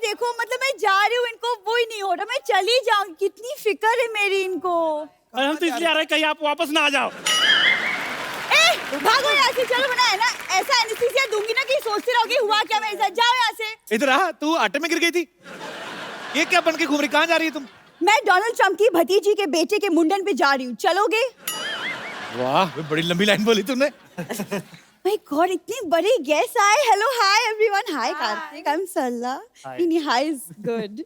देखो मतलब मैं जा रही हूँ, इनको वो ही नहीं हो रहा, मैं चली जाऊँ, कितनी फिक्र है मेरी इनको। अरे हम तो इसलिए आ रहे हैं कहीं आप वापस ना आ जाओ। भागो यहाँ से, चलो बना है ना, ऐसा एनेस्थीसिया दूंगी ना कि सोचते रहोगे हुआ क्या मेरे साथ, जाओ यहाँ से। इधर आ, तू आटे में गिर गई थी, ये क्या बन के घूम रही, कहाँ जा रही है तुम? मैं डोनाल्ड ट्रम्प की भतीजी के बेटे के मुंडन पे जा रही हूँ, चलोगे? वाह बड़ी लंबी लाइन बोली तुमने। माय गॉड, इतनी बड़ी गेस्ट आए। Hello hi everyone, hi Kartik, I am Sarla. नहीं हाय इज गुड।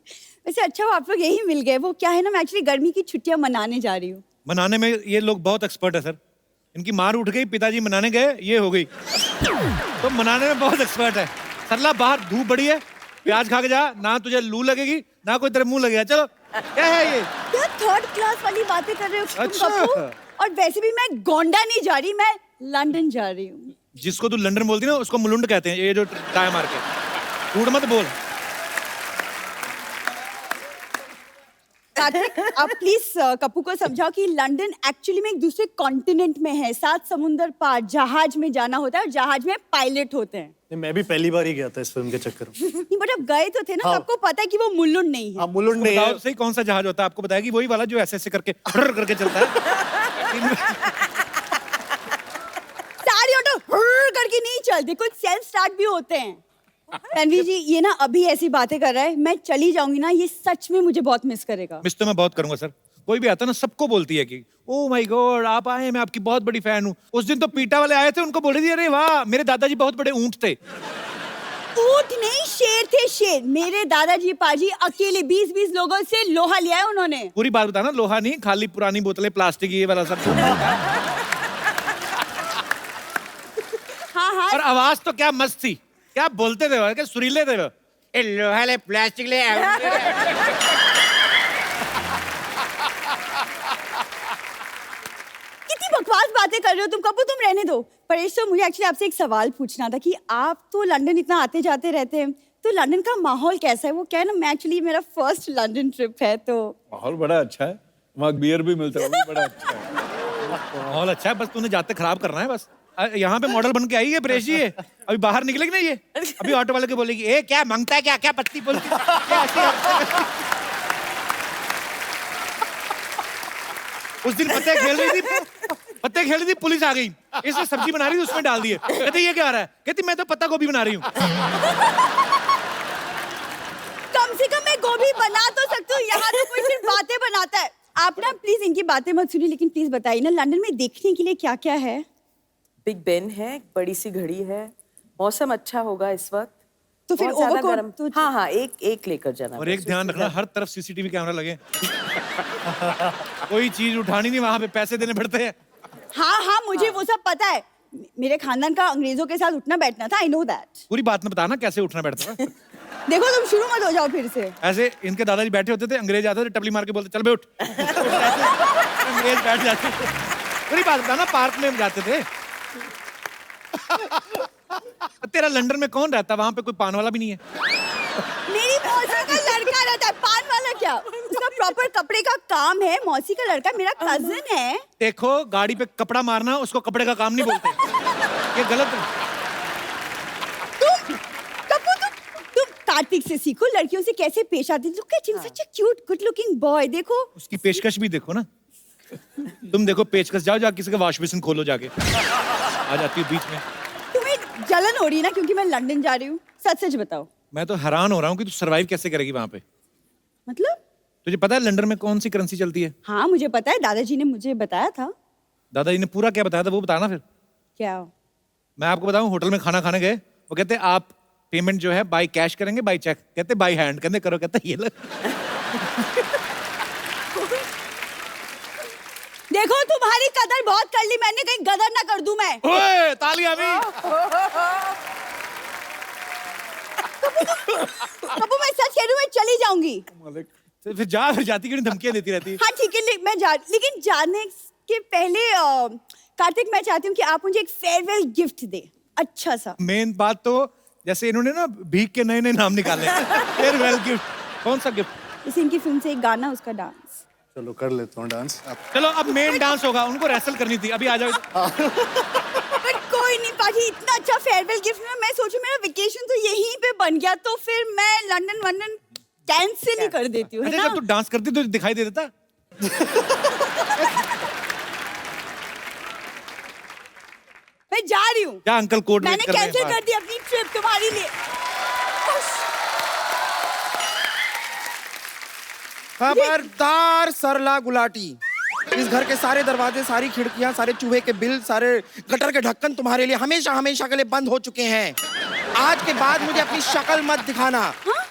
वैसे अच्छा वो आप लोग यही मिल गए। वो क्या है ना, मैं एक्चुअली गर्मी की छुट्टियां मनाने जा रही हूँ। मनाने में ये लोग बहुत एक्सपर्ट है सर, इनकी मार उठ गई, पिताजी मनाने गए, ये हो गई, तो मनाने में बहुत एक्सपर्ट है। सरला बाहर धूप बड़ी है, प्याज खा के जा, ना तुझे लू लगेगी ना कोई तेरे मुंह लगेगा। चलो क्या है ये? क्या थर्ड क्लास वाली बातें कर रहे हो तुम अच्छा। कपूर? और वैसे भी मैं गोंडा नहीं जा रही, मैं लंदन जा रही हूँ। जिसको तू लंदन बोलती ना उसको मुलुंड कहते हैं, ये जो टाय मार के कूड़ मत बोल। कार्तिक, आप प्लीज कपू को समझाओ कि लंदन एक्चुअली में एक दूसरे कॉन्टिनेंट में है, 7 समुंदर पार जहाज में जाना होता है और जहाज में पायलट होते हैं। नहीं, मैं भी पहली बार ही गया था इस फिल्म के चक्कर में। नहीं बट अब गए तो थे ना, हाँ। तो आपको पता है कि वो मुल्लुंड नहीं है। हाँ मुलुंड नहीं बताओ है। सही कौन सा जहाज होता है? आपको बताएगी वही वाला जो ऐसे ऐसे करके फर करके चलता है। सारी ऑटो करके नहीं चलते, कुछ सेल्फ स्टार्ट भी होते हैं। रणवीर जी ये ना अभी ऐसी बातें कर रहा है, मैं चली जाऊंगी ना, ये सच में मुझे बहुत मिस करेगा। मिस तो मैं बहुत करूंगा सर, कोई भी आता ना सबको बोलती है कि ओ माय गॉड आप आए, मैं आपकी बहुत बड़ी फैन हूँ। उस दिन तो पीटा वाले आए थे, उनको बोल रही थी अरे वाह मेरे दादाजी बहुत बड़े ऊंट थे। ऊंट नहीं शेर थे, शेर। मेरे दादाजी पाजी अकेले 20-20 लोगों से लोहा लिया है उन्होंने। पूरी बात बताना, लोहा नहीं खाली पुरानी बोतलें प्लास्टिक ये वाला सब। हाँ हाँ और आवाज तो क्या मस्त थी, क्या बोलते थे वो, क्या सुरीले थे वो। ए लोहा ले प्लास्टिक ले कितनी बकवास बातें कर रहे हो तुम कपूर, तुम रहने दो। परेश तो मुझे एक्चुअली आपसे एक सवाल पूछना था कि आप तो लंदन इतना आते जाते रहते हैं, तो लंदन का माहौल कैसा है? वो क्या है ना, मैं एक्चुअली मेरा फर्स्ट लंदन ट्रिप है, तो माहौल बड़ा अच्छा है, वहाँ बियर भी मिलता है, वो भी बड़ा अच्छा है। माहौल अच्छा है, बस तूने जाते खराब करना है बस। यहाँ पे मॉडल बन के आई है परेश जी, ये अभी बाहर निकलेगी ना, ये अभी ऑटो वाले को बोलेगी ए क्या मांगता है, क्या क्या पत्ती बोलती क्या ऐसी। उस दिन पत्ते खेल रही थी, पुलिस आ गई, इसने सब्जी बना रही थी उसमें डाल दिए, कहते ये क्या आ रहा है, कहती मैं तो पत्ता गोभी बना रही हूँ। कम से कम मैं गोभी बना तो सकती हूँ, यहाँ तो कोई सिर्फ बातें बनाता है। आप ना प्लीज इनकी बातें मत सुनिए, लेकिन प्लीज बताइए ना लंदन में देखने के लिए क्या क्या है? बिग बेन है, एक बड़ी सी घड़ी है, मौसम अच्छा होगा इस वक्त, तो फिर बहुत ज्यादा ओवरकोट गर्म। तो हाँ हाँ एक लेकर जाना। और एक ध्यान रखना, हर तरफ सीसीटीवी कैमरा लगे। कोई चीज उठानी नहीं, वहां पे पैसे देने पड़ते हैं। हाँ हाँ मुझे वो सब पता है, मेरे खानदान का अंग्रेजों के साथ उठना बैठना था, आई नो दैट। पूरी बात में बताना कैसे उठना बैठता था। देखो तुम शुरू मत हो जाओ फिर से। ऐसे इनके दादाजी बैठे होते थे, अंग्रेज आते थे टपली मार के बोलते चल बे उठ। अंग्रेज बैठ जाते थे। पूरी बात बताना, पार्क में जाते थे। तेरा लंदन में कौन रहता? वहां पे कोई पान वाला भी नहीं है। मेरी मौसी का लड़का रहता है, पान वाला क्या? उसका प्रॉपर कपड़े का काम है, मौसी का लड़का मेरा कजिन है। देखो गाड़ी पे कपड़ा मारना उसको कपड़े का काम नहीं बोलते, ये गलत है। तुम कार्तिक से सीखो, लड़कियों से कैसे पेश आती है। Look at him, such a cute good looking boy. देखो उसकी पेशकश भी देखो ना, तुम देखो पेचकश, जाओ जाके किसी का वॉश बेसिन खोलो जाके, आ जाती है बीच में। तुम्हें जलन हो रही है ना क्योंकि मैं लंदन जा रही हूँ? सच सच बताओ। मैं तो हैरान हो रहा हूँ कि तू सरवाइव कैसे करेगी वहां पे। मतलब? तुझे पता है लंदन में कौन सी करेंसी चलती है? हाँ मुझे पता है, दादाजी ने मुझे बताया था। दादाजी ने पूरा क्या बताया था वो बताना फिर। क्या? मैं आपको बताऊं, होटल में खाना खाने गए, वो कहते आप पेमेंट जो है बाय कैश करेंगे बाय चेक? कहते बाय हैंड। कहते करो, कहते ये लो। देखो तुम्हारी कदर बहुत कर ली मैंने, कहीं गदर ना कर दूं मैं। ओए तालियां भी। कबू मैं सच कह रही हूँ, मैं चली जाऊंगी। फिर जाती क्यों नहीं, धमकियां देती रहती है। हाँ ठीक है, लेकिन जाने के पहले कार्तिक मैं चाहती हूँ कि आप मुझे एक फेयरवेल गिफ्ट दे, अच्छा सा। मेन बात तो जैसे इन्होंने ना भीख के नए नए नाम निकाले। फेयरवेल गिफ्ट, कौन सा गिफ्ट? इसे इनकी फिल्म से एक गाना, उसका डांस। चलो कर लेता हूँ डांस। चलो अब मेन डांस होगा, उनको रेसल करनी थी, अभी आ जाओ। बट कोई नहीं, आज ही इतना अच्छा फेयरवेल गिफ्ट में मैं सोचूं मेरा वेकेशन तो यहीं पे बन गया, तो फिर मैं लंदन वंदन कैंसिल ही कर देती हूँ, है अच्छा ना? जब तू डांस करती तो दिखाई दे देता। मैं जा रही हूँ, क्या अंकल कोट मैंने कैंसिल कर दी अपनी ट्रिप तुम्हारे लिए। खबरदार सरला गुलाटी, इस घर के सारे दरवाजे, सारी खिड़कियां, सारे चूहे के बिल, सारे गटर के ढक्कन तुम्हारे लिए हमेशा हमेशा के लिए बंद हो चुके हैं। आज के बाद मुझे अपनी शक्ल मत दिखाना।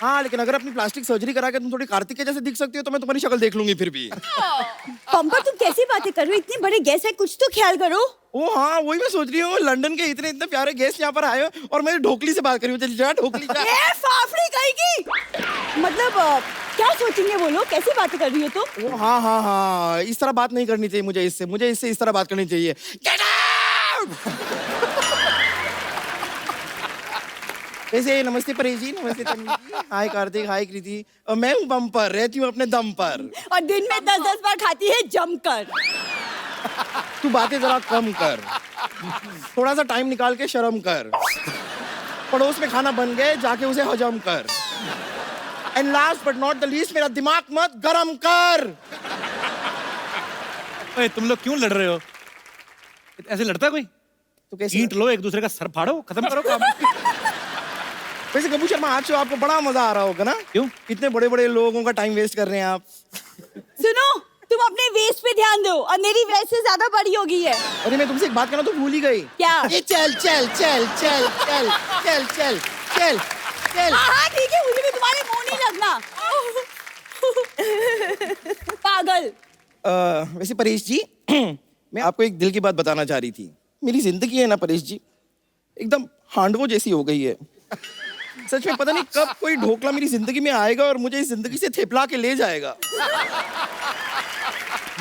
हाँ, लेकिन अगर अपनी प्लास्टिक सर्जरी करा के तुम थोड़ी कार्तिक के जैसे दिख सकती हो तो मैं तुम्हारी शक्ल देख लूंगी फिर भी। पंपा तुम कैसी बातें कर रहे हो, इतने बड़े गेस्ट है, कुछ तो ख्याल करो। ओ हाँ, वही मैं सोच रही हूँ, लंदन के इतने इतने प्यारे गेस्ट यहाँ पर आए हो और मैं ढोकली से बात कर रही हूँ। जा ढोकली जा। ए फाफड़ी कहेगी, मतलब क्या सोचेंगे वो लोग, कैसी बातें कर रही हो तुम? ओ हाँ हाँ हाँ, इस तरह बात नहीं करनी चाहिए मुझे इससे इस तरह बात करनी चाहिए। Get out! वैसे नमस्ते परेश जी, नमस्ते तन्वी जी, हाय कार्तिक, हाय कृति, मैं हूँ बम्पर, रहती हूँ अपने दम पर। और दिन में 10-10 बार खाती है जमकर। तू बातें जरा कम कर, थोड़ा सा टाइम निकाल के शर्म कर। पड़ोस में खाना बन गए, जाके उसे हजम कर। And last but not the least, मेरा दिमाग मत गरम कर। ओए तुम लोग क्यों लड़ रहे हो? ऐसे लड़ता है कोई? तो कैसे ईंट लो, एक दूसरे का सर फाड़ो, खत्म करो काम। वैसे गब्बू शर्मा, आज तो आपको बड़ा मजा आ रहा होगा ना? क्यों? इतने बड़े बड़े लोगों का टाइम वेस्ट कर रहे हैं आप। सुनो, तुम अपने वेस्ट पे ध्यान दो और मेरी वेस्ट से ज्यादा बड़ी हो गई है। अरे मैं तुमसे एक बात करना तो भूल ही गई। क्या? ये चल चल चल चल चल चल चल चल चल। हाँ ठीक है, मुझे भी तुम्हारे मुंह नहीं लगना। पागल। वैसे परेश जी, मैं आपको एक दिल की बात बताना चाह रही थी। मेरी जिंदगी है ना परेश जी, एकदम हांडवो जैसी हो गई है। सच में पता नहीं कब कोई ढोकला मेरी जिंदगी में आएगा और मुझे इस जिंदगी से थेपला के ले जाएगा।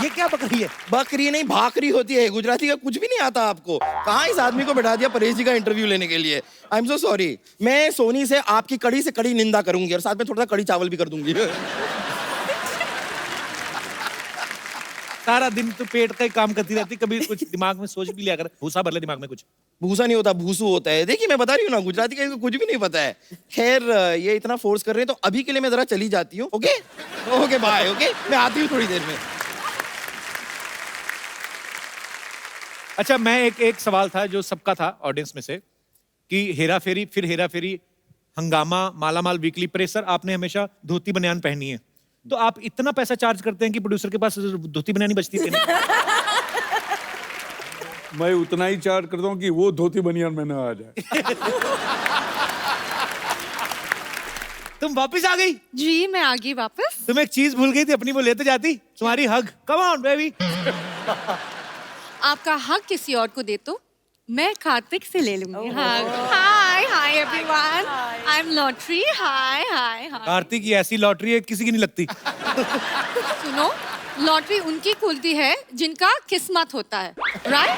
ये क्या बकरी है? बकरी नहीं, भाकरी होती है। गुजराती का कुछ भी नहीं आता आपको। कहाँ इस आदमी को बैठा दिया परेश जी का इंटरव्यू लेने के लिए। I am so sorry. मैं सोनी से आपकी कड़ी से कड़ी निंदा करूंगी और साथ में थोड़ा सा कड़ी चावल भी कर दूंगी। सारा दिन तो पेट का ही काम करती रहती, कभी कुछ दिमाग में सोच भी लिया कर, भूसा भर ले दिमाग में कुछ। भूसा नहीं होता, भूसू होता है। देखिए मैं बता रही हूँ ना, गुजराती का इनको कुछ भी नहीं पता है। खैर, ये इतना फोर्स कर रहे हैं तो अभी के लिए मैं जरा चली जाती हूँ। Okay okay bye. ओके, मैं आती हूँ थोड़ी देर में। अच्छा, मैं एक सवाल था जो सबका था ऑडियंस में से, कि हेरा फेरी, फिर हेरा फेरी, हंगामा, मालामाल वीकली, प्रेशर, आपने हमेशा धोती बनियान पहनी है, तो आप इतना पैसा चार्ज करते हैं कि प्रोड्यूसर के पास धोती बनियान बचती है? मैं उतना ही चार्ज करता हूँ कि वो धोती बनियान में ना आ जाए। तुम वापस आ गई? जी मैं आ गई वापस। तुम एक चीज भूल गई थी अपनी, वो लेते जाती, तुम्हारी हग। Come on baby. आपका हक किसी और को दे तो मैं कार्तिक से ले लूंगी। Hi hi everyone, I am lottery. Hi hi hi. Kartik की ऐसी लॉटरी है किसी की नहीं लगती। सुनो, लॉटरी उनकी खुलती है जिनका किस्मत होता है, राइट?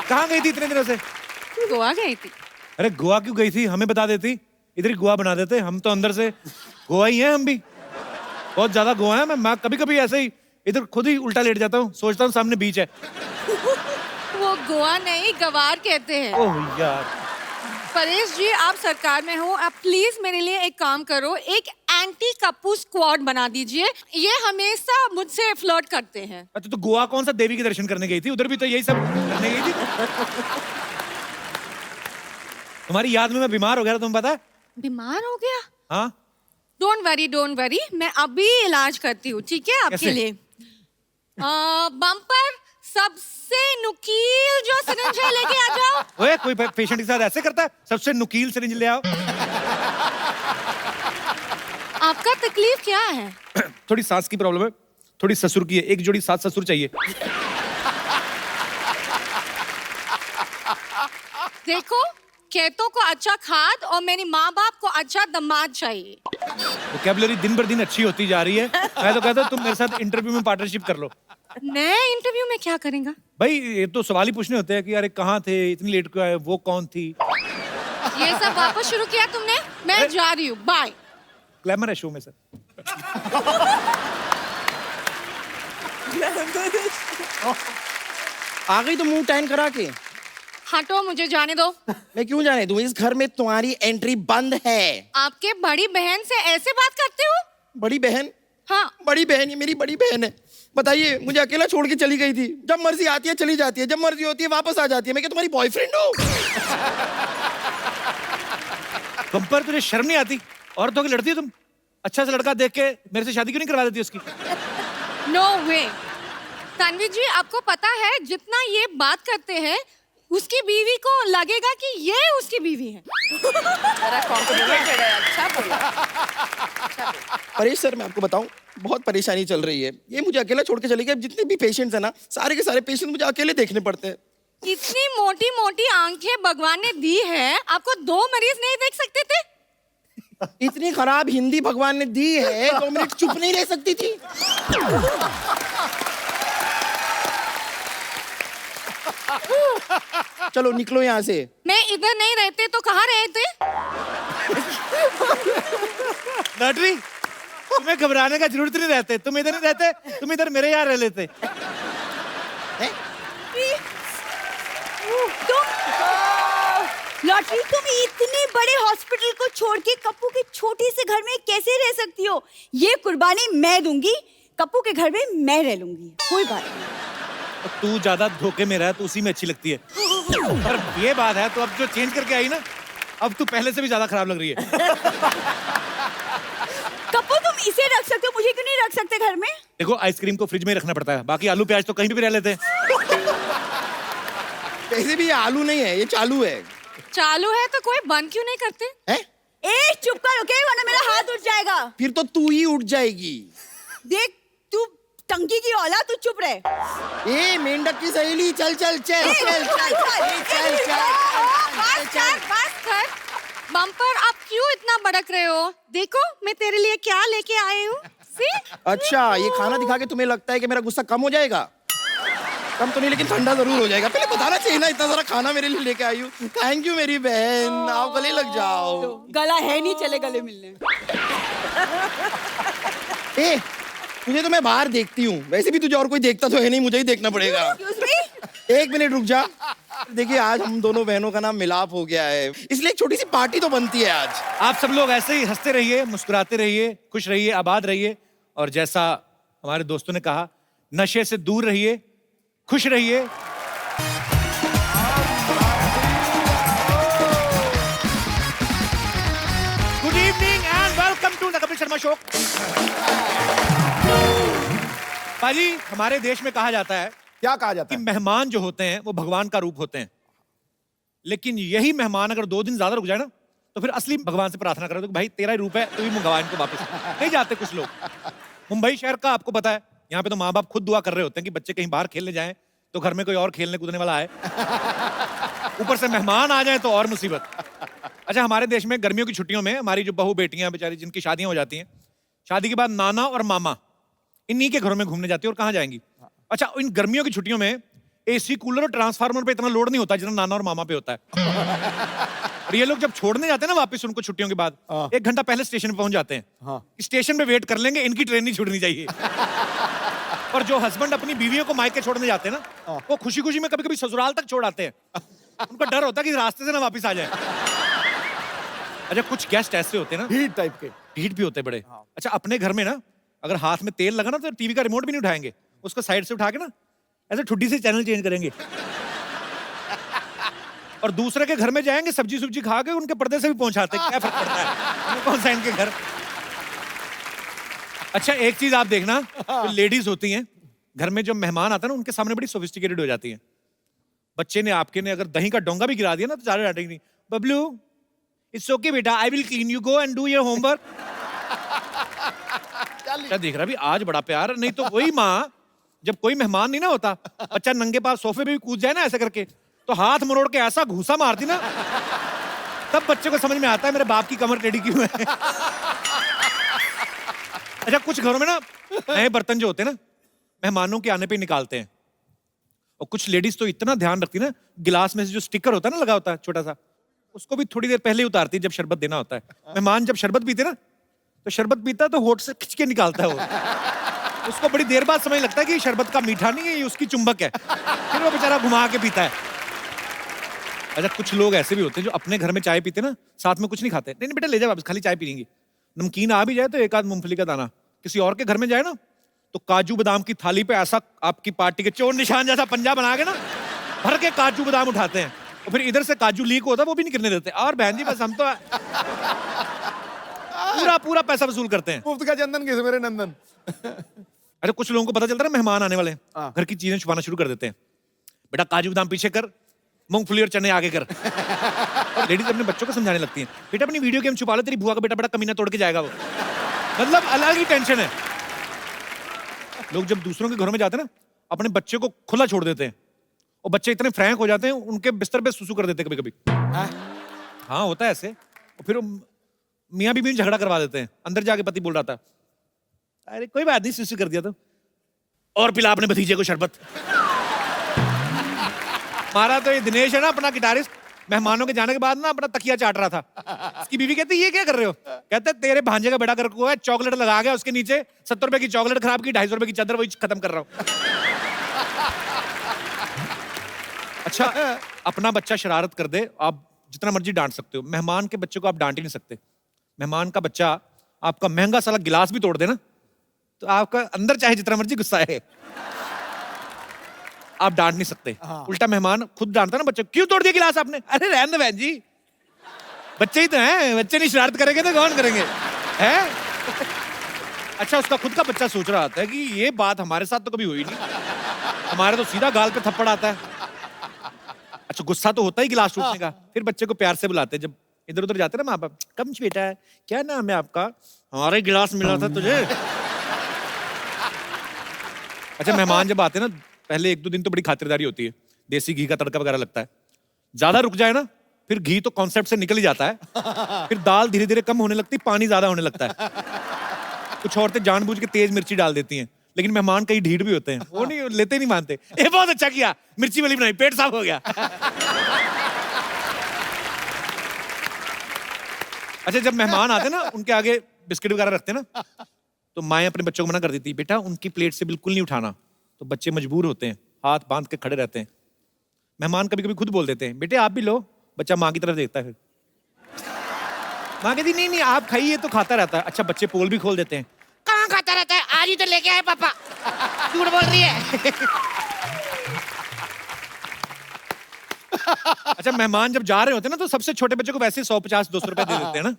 कहाँ गई थी इतने दिनों से? गोवा गई थी। अरे गोवा क्यों गई थी? हमें बता देती, इधर ही गोवा बना देते। हम तो अंदर से गोवा ही हैं, हम भी बहुत ज्यादा गोवा है। मैं कभी कभी ऐसे ही इधर खुद ही उल्टा लेट जाता हूँ, सोचता हूँ सामने बीच है। वो गोवा नहीं, गवार कहते हैं। ओह यार। परेश जी, आप सरकार में हो, आप प्लीज मेरे लिए एक काम करो, एक एंटी कप्पू स्क्वाड बना दीजिए। ये हमेशा मुझसे फ्लर्ट करते हैं। अच्छा, तो गोवा कौन सा देवी के दर्शन करने गई थी? उधर भी तो यही सब करने गई थी। तुम्हारी याद में मैं बीमार हो गया था, तुम्हें पता है? बीमार हो गया? हाँ। डोंट वरी, मैं अभी इलाज करती हूँ, ठीक है आपके कैसे? लिए। बम्पर, सबसे नुकील जो सिरिंज है लेके आ जाओ। ओए, कोई पेशेंट के साथ ऐसे करता है? सबसे नुकील सिरिंज ले आओ। आपका तकलीफ क्या है? थोड़ी सांस की प्रॉब्लम है, थोड़ी ससुर की है, एक जोड़ी सात ससुर चाहिए। देखो, खेतों को अच्छा खाद और मेरी माँ बाप को अच्छा दामाद चाहिए। वोकैबुलरी दिन पर दिन अच्छी होती जा रही है। मैं तो कहता हूँ तुम मेरे साथ इंटरव्यू में पार्टनरशिप कर लो। नए इंटरव्यू में क्या करेंगे? भाई ये तो सवाल ही पूछने होते हैं कि यार कहाँ थे, इतनी लेट क्यों आए, वो कौन थी। ये सब वापस शुरू किया तुमने? मैं जा रही हूँ, बाय। ग्लैमर है शो में सर। आ गई तो मुंह टैन करा के। हटो, मुझे जाने दो। मैं क्यों जाने दूं? इस घर में तुम्हारी एंट्री बंद है। आपके बड़ी बहन से ऐसे बात करते हो? बड़ी बहन? हाँ। बड़ी बहन, ये मेरी बड़ी बहन है। बताइए, मुझे अकेला छोड़ के चली गई थी। जब मर्जी आती है चली जाती है, जब मर्जी होती है वापस आ जाती है। मैं क्या तुम्हारी बॉयफ्रेंड हूँ? कंपर, तुझे शर्म नहीं आती? औरतों की लड़ती है तुम? अच्छा सा लड़का देख के मेरे से शादी क्यों नहीं करवा देती उसकी? नो वे। तन्वीर जी, आपको पता है जितना ये बात करते हैं उसकी बीवी को लगेगा कि ये उसकी बीवी है। जरा कॉम्प्लिकेटेड है। अच्छा बोला। परेश सर, मैं आपको बताऊं, बहुत परेशानी चल रही है। ये मुझे अकेला छोड़ के चली गई। जितने भी पेशेंट्स हैं ना, सारे के सारे पेशेंट मुझे अकेले देखने पड़ते हैं। इतनी मोटी मोटी आंखें भगवान ने दी है, आपको 2 मरीज नहीं देख सकते थे? इतनी खराब हिंदी भगवान ने दी है, 2 मिनट चुप नहीं रह सकती थी? चलो निकलो यहाँ से। मैं इधर नहीं रहते तो कहाँ रहते? लॉटरी, तुम्हें घबराने का जरूरत नहीं रहते। तुम इधर नहीं रहते, तुम इधर मेरे यहाँ रह लेते। लॉटरी, तुम इतने बड़े हॉस्पिटल को छोड़ के कप्पू के छोटे से घर में कैसे रह सकती हो? ये कुर्बानी मैं दूंगी, कप्पू के घर में मैं रह लूंगी। कोई बात नहीं। तू ज्यादा धोखे में रह तो उसी में अच्छी लगती है। पर ये बात है, तो अब जो चेंज करके आई ना, अब तू पहले से भी ज्यादा खराब लग रही है। कप्पू, तुम इसे रख सकते हो, मुझे क्यों नहीं रख सकते घर में? देखो, आइसक्रीम को फ्रिज में ही रखना पड़ता है, बाकी आलू प्याज तो कहीं भी रह लेते हैं। वैसे भी ये आलू नहीं है, ये चालू है। चालू है तो कोई बंद क्यों नहीं करते? हैं? ए, चुप कर, ओके? वरना मेरा हाथ उठ जाएगा। फिर तो तू ही उठ जाएगी। देख, तू टंकी की औलाद, तू चुप रहे। ए मेंढक की सहेली, चल चल चल ए, चल चल चल बस कर, बस कर। बम्पर, आप क्यों इतना भड़क रहे हो? देखो, मैं तेरे लिए क्या लेके आई हूँ। अच्छा, ये खाना दिखा के तुम्हें लगता है कि मेरा गुस्सा कम हो जाएगा? कम तो नहीं, लेकिन ठंडा जरूर हो जाएगा। पहले बताना चाहिए ना, इतना सारा खाना मेरे लिए लेके आई हूँ। थैंक यू मेरी बहन, आप गले लग जाओ। गला है नहीं, चले गले मिलने। ए, तुझे तो मैं बाहर देखती हूँ, वैसे भी तुझे और कोई देखता तो है नहीं, मुझे ही देखना पड़ेगा। Excuse me? 1 मिनट रुक जा। देखिए, आज हम दोनों बहनों का नाम मिलाप हो गया है, इसलिए एक छोटी सी पार्टी तो बनती है आज। आप सब लोग ऐसे ही हंसते रहिए, मुस्कुराते रहिए, खुश रहिए, आबाद रहिए, और जैसा हमारे दोस्तों ने कहा, नशे से दूर रहिए, खुश रहिए। Good evening and welcome to the Kapil Sharma show. पाजी, हमारे देश में कहा जाता है क्या कहा जाता कि है? मेहमान जो होते हैं वो भगवान का रूप होते हैं, लेकिन यही मेहमान अगर 2 दिन ज्यादा रुक जाए ना, तो फिर असली भगवान से प्रार्थना करो कि भाई तेरा ही रूप है, तू ही मंगवा इनको वापस। नहीं जाते कुछ लोग। मुंबई शहर का आपको पता है, यहाँ पे तो माँ बाप खुद दुआ कर रहे होते हैं कि बच्चे कहीं बाहर खेलने जाएं तो घर में कोई और खेलने कूदने वाला आए, ऊपर से मेहमान आ जाए तो और मुसीबत। अच्छा, हमारे देश में गर्मियों की छुट्टियों में हमारी जो बहू बेटियां बेचारी जिनकी शादियां हो जाती हैं, शादी के बाद नाना और मामा इन्हीं के घरों में घूमने जाती है। और कहाँ जाएंगी? अच्छा, इन गर्मियों की छुट्टियों में एसी, कूलर और ट्रांसफार्मर पे इतना लोड नहीं होता जितना नाना और मामा पे होता है। और ये लोग जब छोड़ने जाते हैं ना वापस उनको छुट्टियों के बाद, 1 घंटा पहले स्टेशन पे पहुंच जाते हैं। स्टेशन पे वेट कर लेंगे, इनकी ट्रेन नहीं छूटनी चाहिए। और जो हस्बैंड अपनी बीवियों को मायके छोड़ने जाते हैं ना, वो खुशी खुशी में कभी कभी ससुराल तक छोड़ आते हैं। उनको डर होता है कि रास्ते से ना वापस आ जाए। अच्छा, कुछ गेस्ट ऐसे होते हैं ना, हीट टाइप के। ढीठ भी होते हैं बड़े। अच्छा, अपने घर में ना अगर हाथ में तेल लगा ना तो टीवी का रिमोट भी नहीं उठाएंगे, उसको साइड से उठा के ना ऐसे ठुड्डी से चैनल चेंज करेंगे। और दूसरे के घर में जाएंगे, सब्जी सुब्जी खा के उनके पर्दे से भी पहुंचाते हैं। क्या फर्क पड़ता है, कौन सा इनके घर। अच्छा, एक चीज आप देखना, तो लेडीज होती हैं घर में, जो मेहमान आता है ना उनके सामने बड़ी सोफिस्टिकेटेड हो जाती हैं। बच्चे ने आपके ने अगर दही का डोंगा भी गिरा दिया ना तो ज्यादा डांटेंगे नहीं। बबलू, इट्स ओके बेटा, I will clean, you go and do your homework. क्या देख रहा भी, आज बड़ा प्यार। नहीं तो वही माँ, जब कोई मेहमान नहीं ना होता, बच्चा नंगे पाँव सोफे पे भी कूद जाए ना ऐसे करके, तो हाथ मरोड़ के ऐसा घूसा मारती ना, तब बच्चे को समझ में आता है मेरे बाप की कमर टेढ़ी क्यों है। अच्छा, कुछ घरों में ना नए बर्तन जो होते हैं ना मेहमानों के आने पे निकालते हैं, और कुछ लेडीज तो इतना ध्यान रखती ना, गिलास में से जो स्टिकर होता है ना लगा होता है छोटा सा, उसको भी थोड़ी देर पहले ही उतारती है जब शरबत देना होता है। मेहमान जब शरबत पीते ना, तो शरबत पीता तो होठ से खिंच के निकालता है वो। उसको बड़ी देर बाद समझ लगता है कि ये शरबत का मीठा नहीं है, ये उसकी चुंबक है। फिर वो बेचारा घुमा के पीता है। अच्छा, कुछ लोग ऐसे भी होते हैं जो अपने घर में चाय पीते ना, साथ में कुछ नहीं खाते। नहीं बेटा ले जाओ वापस, खाली चाय पी लेंगे। नमकीन आ भी जाए तो एक आध मूंगफली का दाना। किसी और के घर में जाए ना तो काजू बादाम की थाली पे ऐसा आपकी पार्टी के चोर निशान जैसा पंजा बना के ना भर के काजू बादाम उठाते हैं, और फिर इधर से काजू लीक होता है, वो भी नहीं गिरने देते। और बहन जी बस हम तो पूरा पैसा वसूल करते हैं। मुफ्त का चंदन किसे मेरे नंदन। अरे कुछ लोगों को पता चलता है ना मेहमान आने वाले हैं, घर की चीजें छुपाना शुरू कर देते हैं। बेटा काजू बादाम पीछे कर, मूंगफली और चने आगे कर। और लेडीज अपने बच्चों को समझाने लगती हैं, बेटा अपनी वीडियो गेम छुपा ले, तेरी बुआ का बेटा बड़ा कमीना तोड़ के जाएगा वो। मतलब अलग ही टेंशन है। लोग जब दूसरों के घरों में जाते हैं ना, अपने बच्चे को खुला छोड़ देते हैं, और बच्चे इतने फ्रैंक हो जाते हैं, उनके बिस्तर पे सुसु कर देते हैं कभी कभी। हाँ होता है ऐसे। और फिर मियाँ बीवी में झगड़ा करवा देते हैं। अंदर जाके पति बोल रहा था, अरे कोई बात नहीं, सुसु कर दिया तो, और पिला अपने भतीजे को शरबत। हमारा तो ये दिनेश है ना, अपना गिटारिस्ट, मेहमानों के जाने के बाद ना अपना तकिया चाट रहा था। उसकी बीवी कहती ये क्या कर रहे हो? कहते तेरे भांजे का बेटा कर को है, चॉकलेट लगा गया उसके नीचे, 70 रुपए की चॉकलेट खराब की, 250 रुपए की चादर, वही खत्म कर रहा हूं। अच्छा, अपना बच्चा शरारत कर दे, आप जितना मर्जी डांट सकते हो, मेहमान के बच्चे को आप डांट ही नहीं सकते। मेहमान का बच्चा आपका महंगा साला गिलास भी तोड़ दे ना, तो आपका अंदर चाहे जितना मर्जी गुस्सा है, आप डांट नहीं सकते। उल्टा मेहमान खुद डांटता ना बच्चे, क्यों तोड़ दिया गिलास आपने? अरे रहने दो बहन जी, बच्चे ही तो हैं, बच्चे नहीं शरारत करेंगे तो कौन करेंगे हैं? अच्छा, उसका खुद का बच्चा सोच रहा था कि ये बात हमारे साथ तो कभी हुई नहीं, हमारे तो सीधा गाल पे थप्पड़ आता है। अच्छा, गुस्सा तो होता ही गिलास टूटने का। फिर बच्चे को प्यार से बुलाते हैं, जब इधर उधर जाते ना माँ बाप, कम बेटा है, क्या नाम है आपका? हमारे गिलास मिला था तुझे। अच्छा, मेहमान जब आते हैं ना, पहले 1-2 दिन तो बड़ी खातिरदारी होती है, देसी घी का तड़का वगैरह लगता है। ज्यादा रुक जाए ना, फिर घी तो कॉन्सेप्ट से निकल ही जाता है। फिर दाल धीरे धीरे कम होने लगती, पानी ज्यादा होने लगता है। कुछ औरतें जानबूझ के तेज मिर्ची डाल देती हैं, लेकिन मेहमान कई ढीठ भी होते हैं, वो नहीं लेते, नहीं मानते। ये बहुत अच्छा किया, मिर्ची वाली बनाई, पेट साफ हो गया। अच्छा, जब मेहमान आते ना, उनके आगे बिस्किट वगैरह रखते ना, तो माएं अपने बच्चों को मना कर देती, बेटा उनकी प्लेट से बिल्कुल नहीं उठाना। तो बच्चे मजबूर होते हैं, हाथ बांध के खड़े रहते हैं। मेहमान कभी कभी खुद बोल देते हैं, बेटे आप भी लो। बच्चा माँ की तरफ देखता है, फिर माँ कहती नहीं नहीं आप खाइए, तो खाता रहता है। अच्छा, बच्चे पोल भी खोल देते हैं, कहाँ खाता रहता है, आज ही तो लेके आए पापा, झूठ बोल रही है। अच्छा, मेहमान जब जा रहे होते हैं ना, तो सबसे छोटे बच्चे को वैसे 150-200 रुपए दे देते हैं ना,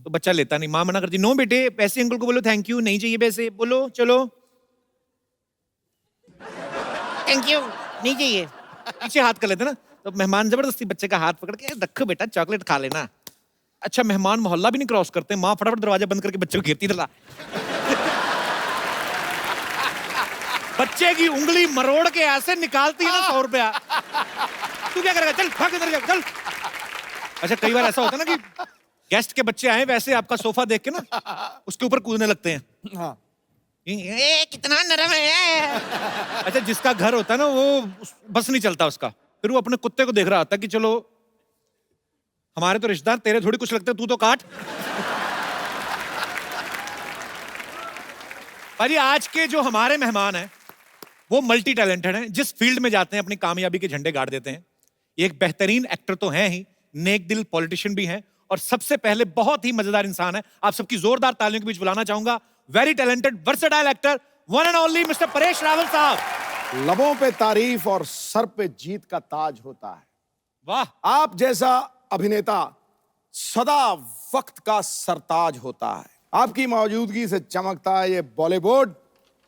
तो बच्चा लेता नहीं, माँ मना करती, नो बेटे पैसे अंकल को बोलो थैंक यू, नहीं चाहिए पैसे, बोलो चलो थैंक यू, नहीं चाहिए। पीछे हाथ कर लेते ना, तो मेहमान जबरदस्ती बच्चे का हाथ पकड़ के, रखो बेटा चॉकलेट खा लेना। अच्छा, मेहमान मोहल्ला भी नहीं क्रॉस करते, माँ फटाफट दरवाजा बंद करके बच्चे को घेरती रहा। बच्चे की उंगली मरोड़ के ऐसे निकालती है ना 100 रुपया। तू क्या करेगा, चल भाग इधर, चल। अच्छा, कई बार ऐसा होता है ना कि गेस्ट के बच्चे आए, वैसे आपका सोफा देख के ना उसके ऊपर कूदने लगते हैं। हाँ, ये कितना नरम है। अच्छा, जिसका घर होता है ना, वो बस नहीं चलता उसका, फिर वो अपने कुत्ते को देख रहा होता है कि चलो हमारे तो रिश्तेदार, तेरे थोड़ी कुछ लगता है, तू तो काट। भाई, आज के जो हमारे मेहमान हैं वो मल्टी टैलेंटेड हैं, जिस फील्ड में जाते हैं अपनी कामयाबी के झंडे गाड़ देते हैं। एक बेहतरीन एक्टर तो हैं ही, नेक दिल पॉलिटिशियन भी हैं, और सबसे पहले बहुत ही मजेदार इंसान है। आप सबकी जोरदार तालियों के बीच बुलाना चाहूंगा very talented versatile actor, one and only mister Paresh Rawal साहब। लबों पे तारीफ और सर पे जीत का ताज होता है। वाह, आप जैसा अभिनेता सदा वक्त का सरताज होता है। आपकी मौजूदगी से चमकता है ये बॉलीवुड।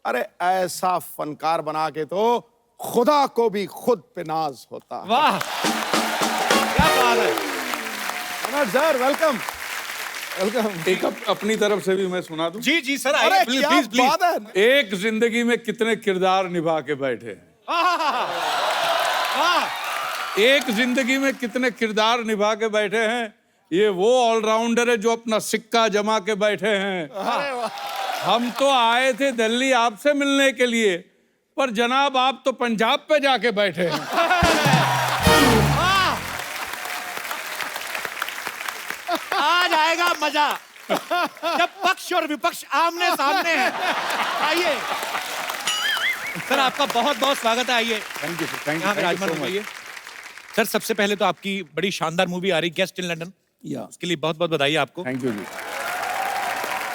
अरे ऐसा फनकार बना के तो खुदा को भी खुद पे नाज होता है। वाह, क्या बात है। Sir welcome welcome. एक अपनी तरफ से भी मैं सुना दूं? जी जी सर, अरे आइए क्या प्लीज प्लीज। बात है। एक जिंदगी में कितने किरदार निभा के बैठे हैं, एक जिंदगी में कितने किरदार निभा के बैठे हैं। ये वो ऑलराउंडर है जो अपना सिक्का जमा के बैठे हैं। हम तो आए थे दिल्ली आपसे मिलने के लिए, पर जनाब आप तो पंजाब पे जाके बैठे हैं। आज आएगा मजा। जब पक्ष और विपक्ष आमने सामने हैं। आइए सर, आपका बहुत बहुत स्वागत है। आइए थैंक यू सर, थैंक यहाँ यू विराजमान हो जाइए। सर, सबसे पहले तो आपकी बड़ी शानदार मूवी आ रही गेस्ट इन लंदन, या उसके लिए बहुत बहुत बधाई आपको। Thank you ji.